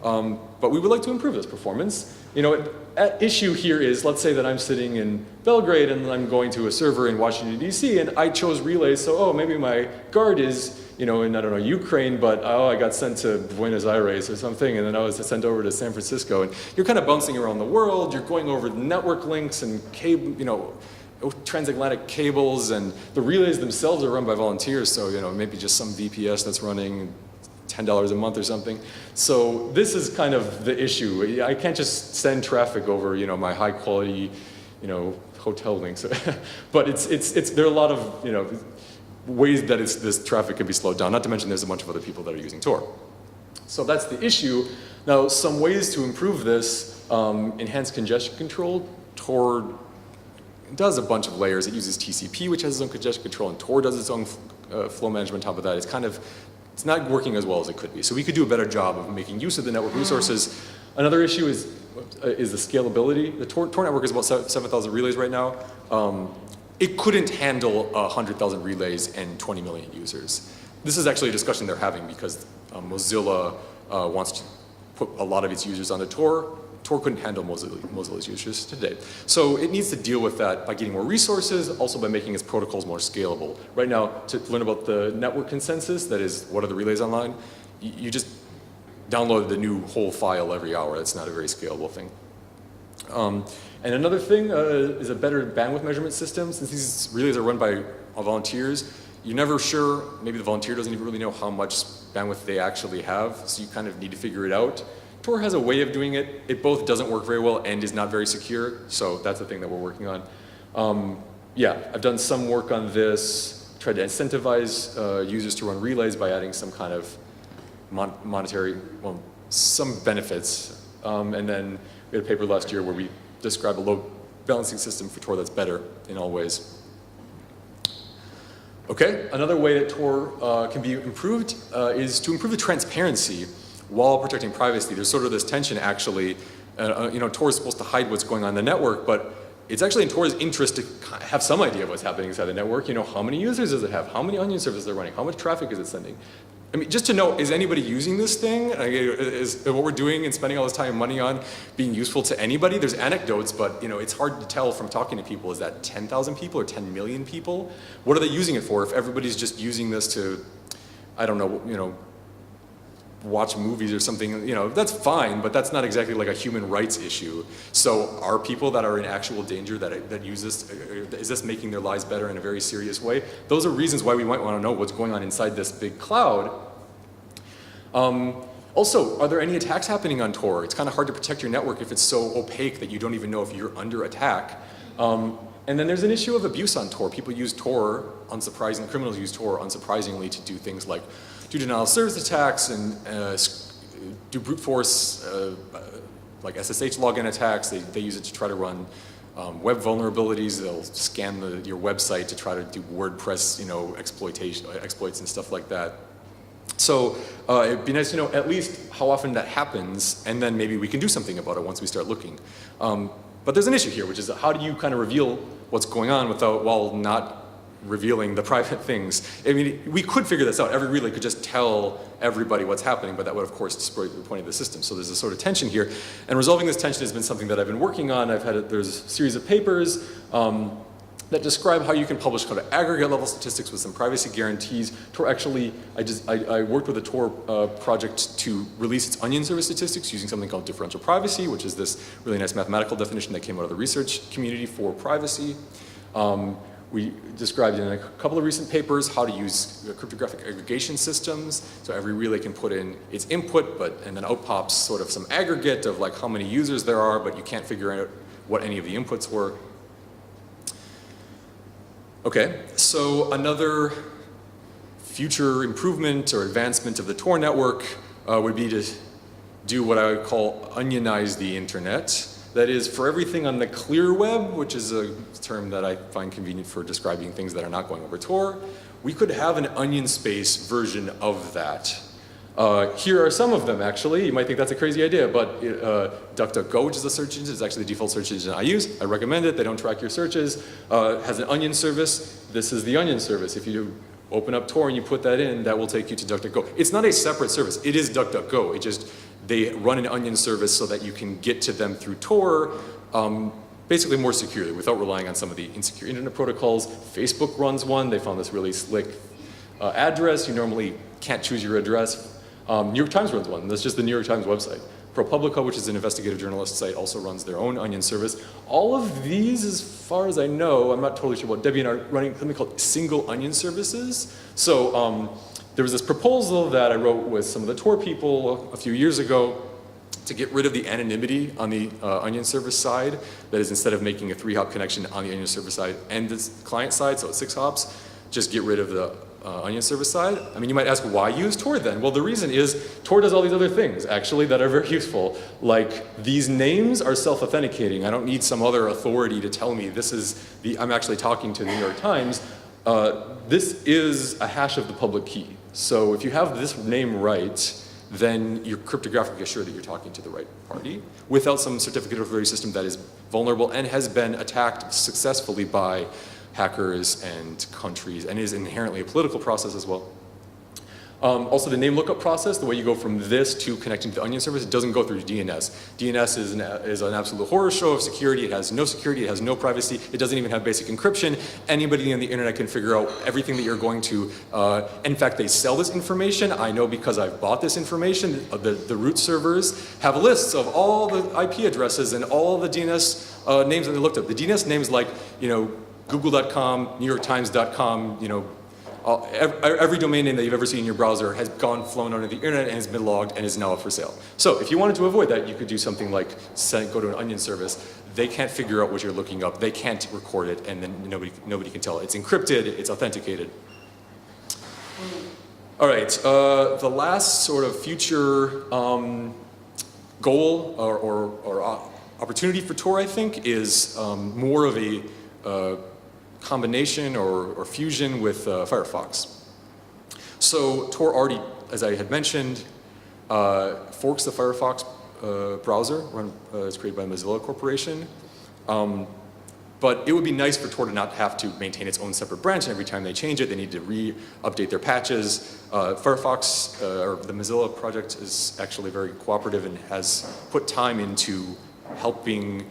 [SPEAKER 2] But we would like to improve this performance. You know, at issue here is, let's say that I'm sitting in Belgrade and I'm going to a server in Washington, D.C., and I chose relays, so, oh, maybe my guard is, you know, in, I don't know, Ukraine, but, oh, I got sent to Buenos Aires or something, and then I was sent over to San Francisco. And you're kind of bouncing around the world, you're going over network links and cable, you know, transatlantic cables, and the relays themselves are run by volunteers, so, you know, maybe just some VPS that's running $10 a month or something. So this is kind of the issue. I can't just send traffic over, you know, my high quality, you know, hotel links. But there are a lot of, you know, ways that this traffic can be slowed down, not to mention there's a bunch of other people that are using Tor. So that's the issue. Now, some ways to improve this, enhance congestion control. Tor does a bunch of layers. It uses TCP, which has its own congestion control, and Tor does its own flow management on top of that. It's not working as well as it could be. So we could do a better job of making use of the network resources. Another issue is the scalability. The Tor network is about 7,000 relays right now. It couldn't handle 100,000 relays and 20 million users. This is actually a discussion they're having because Mozilla wants to put a lot of its users onto Tor. Tor couldn't handle Mozilla's users today. So it needs to deal with that by getting more resources, also by making its protocols more scalable. Right now, to learn about the network consensus, that is, what are the relays online, you just download the new whole file every hour. That's not a very scalable thing. And another thing is a better bandwidth measurement system. Since these relays are run by volunteers, you're never sure, maybe the volunteer doesn't even really know how much bandwidth they actually have, so you kind of need to figure it out. Tor has a way of doing it. It both doesn't work very well and is not very secure, so that's the thing that we're working on. Yeah, I've done some work on this, tried to incentivize users to run relays by adding some kind of monetary, well, some benefits. And then we had a paper last year where we described a load balancing system for Tor that's better in all ways. Okay, another way that Tor can be improved is to improve the transparency while protecting privacy. There's sort of this tension actually. You know, Tor is supposed to hide what's going on in the network, but it's actually in Tor's interest to have some idea of what's happening inside the network. You know, how many users does it have? How many onion services are running? How much traffic is it sending? I mean, just to know, is anybody using this thing? Is what we're doing and spending all this time and money on being useful to anybody? There's anecdotes, but you know, it's hard to tell from talking to people. Is that 10,000 people or 10 million people? What are they using it for? If everybody's just using this to, I don't know, you know, watch movies or something, you know, that's fine, but that's not exactly like a human rights issue. So are people that are in actual danger that use this, is this making their lives better in a very serious way? Those are reasons why we might want to know what's going on inside this big cloud. Also, are there any attacks happening on Tor? It's kind of hard to protect your network if it's so opaque that you don't even know if you're under attack. And then there's an issue of abuse on Tor. People use Tor, unsurprisingly, criminals use Tor unsurprisingly to do things like do denial of service attacks and do brute force, like SSH login attacks. They use it to try to run web vulnerabilities. They'll scan your website to try to do WordPress, you know, exploits and stuff like that. So it'd be nice to know at least how often that happens, and then maybe we can do something about it once we start looking. But there's an issue here, which is how do you kind of reveal what's going on while not revealing the private things? I mean, we could figure this out. Every relay could just tell everybody what's happening, but that would, of course, destroy the point of the system. So there's a sort of tension here. And resolving this tension has been something that I've been working on. There's a series of papers that describe how you can publish kind of aggregate level statistics with some privacy guarantees. Tor actually, I worked with the Tor project to release its onion service statistics using something called differential privacy, which is this really nice mathematical definition that came out of the research community for privacy. We described in a couple of recent papers how to use cryptographic aggregation systems. So every relay can put in its input, and then out pops sort of some aggregate of like how many users there are, but you can't figure out what any of the inputs were. Okay, so another future improvement or advancement of the Tor network would be to do what I would call onionize the internet. That is, for everything on the clear web, which is a term that I find convenient for describing things that are not going over Tor, we could have an onion space version of that. Here are some of them, actually. You might think that's a crazy idea, but DuckDuckGo, which is a search engine, is actually the default search engine I use. I recommend it. They don't track your searches. Has an onion service. This is the onion service. If you open up Tor and you put that in, that will take you to DuckDuckGo. It's not a separate service. It is DuckDuckGo. It just, they run an onion service so that you can get to them through Tor basically more securely without relying on some of the insecure internet protocols. Facebook runs one. They found this really slick address. You normally can't choose your address. New York Times runs one. That's just the New York Times website. ProPublica, which is an investigative journalist site, also runs their own onion service. All of these, as far as I know, I'm not totally sure what Debbie and I are running something called single onion services. So there was this proposal that I wrote with some of the Tor people a few years ago to get rid of the anonymity on the onion service side. That is, instead of making a 3-hop connection on the onion service side and the client side, so it's 6 hops, just get rid of the onion service side. I mean, you might ask, why use Tor then? Well, the reason is Tor does all these other things, actually, that are very useful. Like, these names are self-authenticating. I don't need some other authority to tell me this is the, I'm actually talking to the New York Times. This is a hash of the public key. So if you have this name right, then you're cryptographically assured that you're talking to the right party without some certificate of authority system that is vulnerable and has been attacked successfully by hackers and countries and is inherently a political process as well. Also, the name lookup process, the way you go from this to connecting to the onion service, it doesn't go through DNS. DNS is an absolute horror show of security. It has no security, it has no privacy, it doesn't even have basic encryption. Anybody on the internet can figure out everything that you're going to. In fact, they sell this information. I know because I've bought this information. The root servers have lists of all the IP addresses and all the DNS names that they looked up. The DNS names like, you know, Google.com, NewYorkTimes.com, you know, every domain name that you've ever seen in your browser has flown onto the internet and has been logged and is now up for sale. So if you wanted to avoid that, you could do something like go to an onion service. They can't figure out what you're looking up. They can't record it, and then nobody can tell. It's encrypted. It's authenticated. All right. The last sort of future goal or opportunity for Tor, I think, is more of a combination or fusion with Firefox. So Tor already, as I had mentioned, forks the Firefox browser. It's created by Mozilla Corporation. But it would be nice for Tor to not have to maintain its own separate branch, and every time they change it, they need to re-update their patches. Firefox, or the Mozilla project, is actually very cooperative and has put time into helping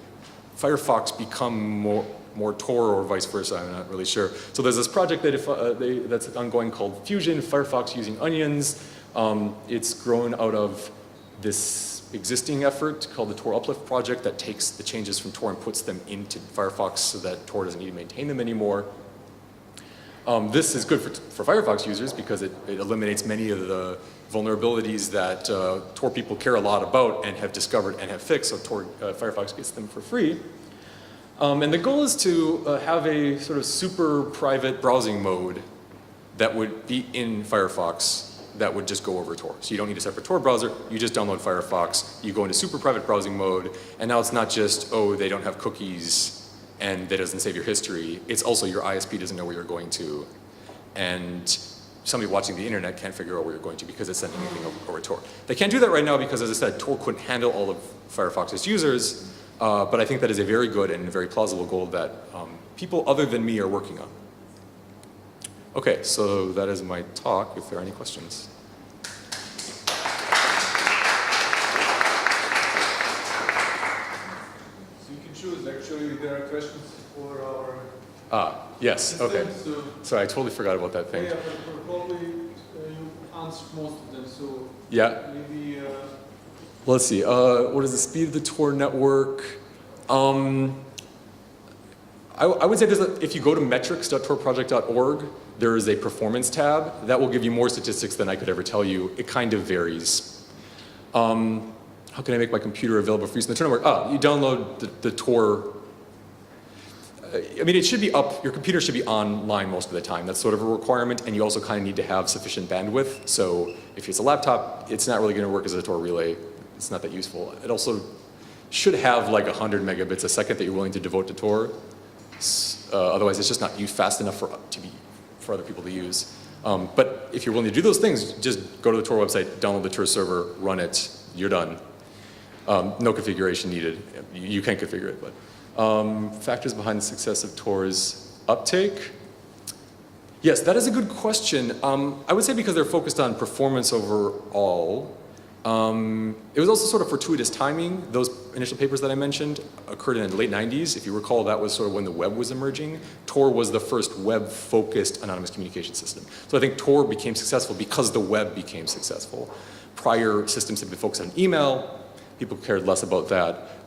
[SPEAKER 2] Firefox become more Tor or vice versa, I'm not really sure. So there's this project that's ongoing called Fusion, Firefox using onions. It's grown out of this existing effort called the Tor Uplift project that takes the changes from Tor and puts them into Firefox so that Tor doesn't need to maintain them anymore. This is good for Firefox users because it eliminates many of the vulnerabilities that Tor people care a lot about and have discovered and have fixed, so Firefox gets them for free. And the goal is to have a sort of super private browsing mode that would be in Firefox that would just go over Tor. So you don't need a separate Tor browser, you just download Firefox, you go into super private browsing mode, and now it's not just, oh, they don't have cookies and that doesn't save your history, it's also your ISP doesn't know where you're going to, and somebody watching the internet can't figure out where you're going to because it's sending anything over Tor. They can't do that right now because, as I said, Tor couldn't handle all of Firefox's users, but I think that is a very good and very plausible goal that people other than me are working on. Okay, so that is my talk, if there are any questions.
[SPEAKER 1] So you can choose, actually, there are questions for our...
[SPEAKER 2] Yes, okay. Sorry, I totally forgot about that thing.
[SPEAKER 1] Yeah, but probably you answered most of them, so...
[SPEAKER 2] Yeah.
[SPEAKER 1] Maybe...
[SPEAKER 2] Let's see, what is the speed of the Tor network? I would say if you go to metrics.torproject.org, there is a performance tab that will give you more statistics than I could ever tell you. It kind of varies. How can I make my computer available for use in the Tor network? You download the Tor. I mean, it should be up, your computer should be online most of the time. That's sort of a requirement, and you also kind of need to have sufficient bandwidth. So if it's a laptop, it's not really going to work as a Tor relay. It's not that useful. It also should have like 100 megabits a second that you're willing to devote to Tor. Otherwise, it's just not used fast enough for other people to use. But if you're willing to do those things, just go to the Tor website, download the Tor server, run it, you're done. No configuration needed. You can configure it, but factors behind the success of Tor's uptake. Yes, that is a good question. I would say because they're focused on performance overall. It was also sort of fortuitous timing. Those initial papers that I mentioned occurred in the late 90s. If you recall, that was sort of when the web was emerging. Tor was the first web-focused anonymous communication system. So I think Tor became successful because the web became successful. Prior systems had been focused on email. People cared less about that.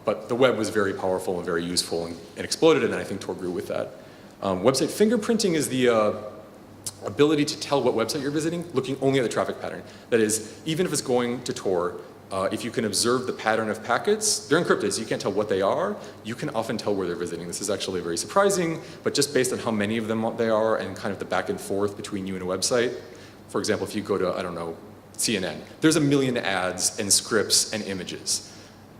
[SPEAKER 2] But the web was very powerful and very useful and exploded, and I think Tor grew with that. Website fingerprinting is the ability to tell what website you're visiting looking only at the traffic pattern. That is, even if it's going to Tor, if you can observe the pattern of packets, they're encrypted, so you can't tell what they are, you can often tell where they're visiting. This is actually very surprising, but just based on how many of them there are and kind of the back and forth between you and a website. For example, if you go to, I don't know, CNN, there's 1 million ads and scripts and images.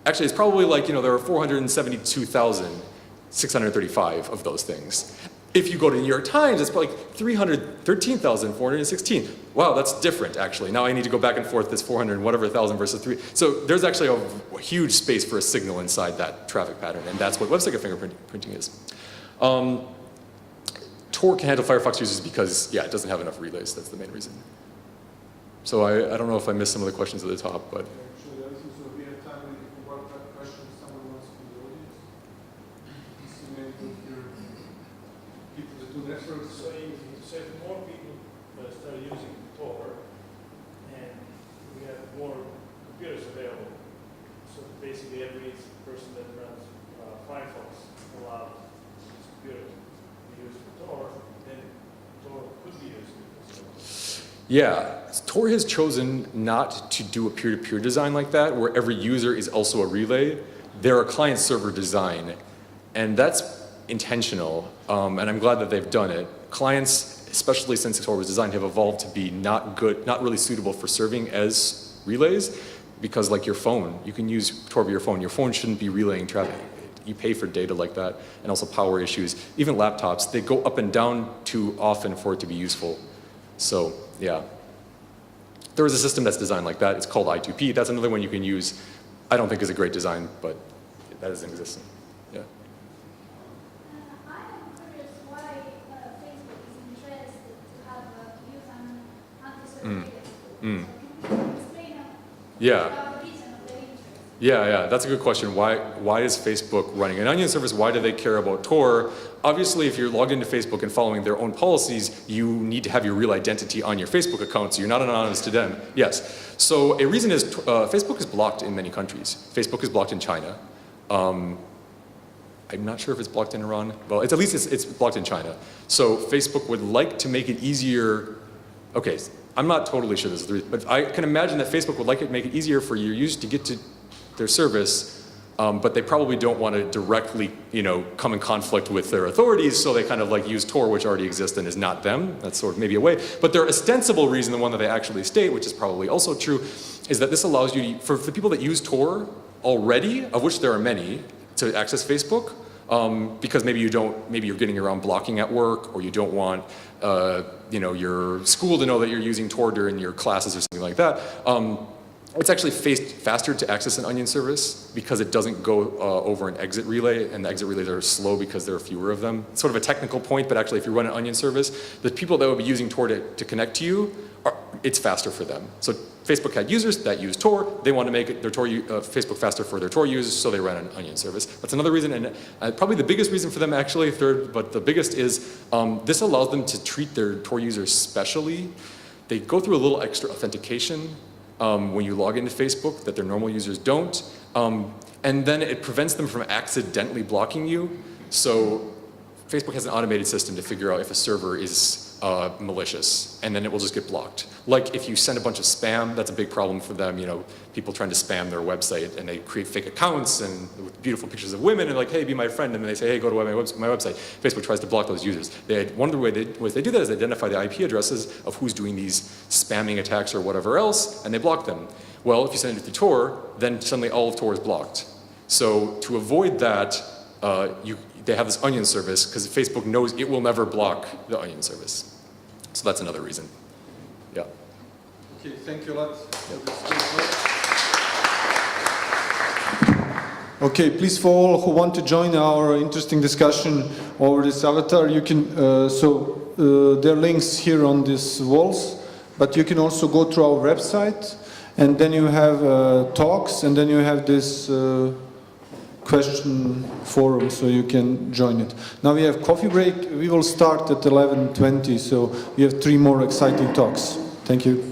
[SPEAKER 2] Actually, it's probably like, there are 472,635 of those things. If you go to the New York Times, it's probably like 313,416. Wow, that's different, actually. Now I need to go back and forth this 400 and whatever thousand versus 3. So there's actually a huge space for a signal inside that traffic pattern, and that's what website fingerprinting is. Tor can handle Firefox users because, yeah, it doesn't have enough relays. That's the main reason. So I don't know if I missed some of the questions at the top, but.
[SPEAKER 3] So if more people start using Tor, and we have more computers available, so basically every person that runs Firefox allows his computer to be used for Tor, then Tor could be used for Tor.
[SPEAKER 2] Yeah, Tor has chosen not to do a peer-to-peer design like that, where every user is also a relay. They're a client-server design, and that's intentional, and I'm glad that they've done it. Clients, especially since Tor was designed, have evolved to be not really suitable for serving as relays, because like your phone, you can use Tor via your phone. Your phone shouldn't be relaying traffic. You pay for data like that, and also power issues. Even laptops, they go up and down too often for it to be useful. So, yeah. There is a system that's designed like that. It's called I2P. That's another one you can use. I don't think is a great design, but that is in existence. Yeah. Yeah, that's a good question. Why is Facebook running an onion service? Why do they care about Tor? Obviously, if you're logged into Facebook and following their own policies, you need to have your real identity on your Facebook account, so you're not anonymous to them. Yes. So a reason is Facebook is blocked in many countries. Facebook is blocked in China. I'm not sure if it's blocked in Iran. Well, at least it's blocked in China. So Facebook would like to make it easier. Okay, I'm not totally sure this is the reason, but I can imagine that Facebook would like to make it easier for your users to get to their service, but they probably don't want to directly, come in conflict with their authorities, so they kind of like use Tor, which already exists and is not them. That's sort of maybe a way. But their ostensible reason, the one that they actually state, which is probably also true, is that this allows you, for the people that use Tor already, of which there are many, to access Facebook, because maybe you're getting around blocking at work, or you don't want, your school to know that you're using Tor during your classes or something like that. It's actually faster to access an onion service because it doesn't go over an exit relay, and the exit relays are slow because there are fewer of them. It's sort of a technical point, but actually if you run an onion service, the people that will be using Tor to connect to you, it's faster for them. So Facebook had users that use Tor. They want to make their Facebook faster for their Tor users, so they ran an onion service. That's another reason, and probably the biggest reason for them actually, third, but the biggest is this allows them to treat their Tor users specially. They go through a little extra authentication when you log into Facebook that their normal users don't. And then it prevents them from accidentally blocking you. So Facebook has an automated system to figure out if a server is malicious, and then it will just get blocked. Like if you send a bunch of spam, that's a big problem for them, people trying to spam their website, and they create fake accounts and with beautiful pictures of women and like, hey, be my friend, and then they say, hey, go to my website. Facebook tries to block those users. One of the ways they do that is they identify the IP addresses of who's doing these spamming attacks or whatever else, and they block them. Well, if you send it to Tor, then suddenly all of Tor is blocked. So to avoid that, they have this onion service because Facebook knows it will never block the onion service. So that's another reason. Yeah.
[SPEAKER 1] Okay, thank you a lot. Yep. Okay, please, for all who want to join our interesting discussion over this avatar, you can, there are links here on these walls, but you can also go to our website, and then you have talks, and then you have this question forum, so you can join it. Now we have coffee break. We will start at 11:20, so we have 3 more exciting talks. Thank you.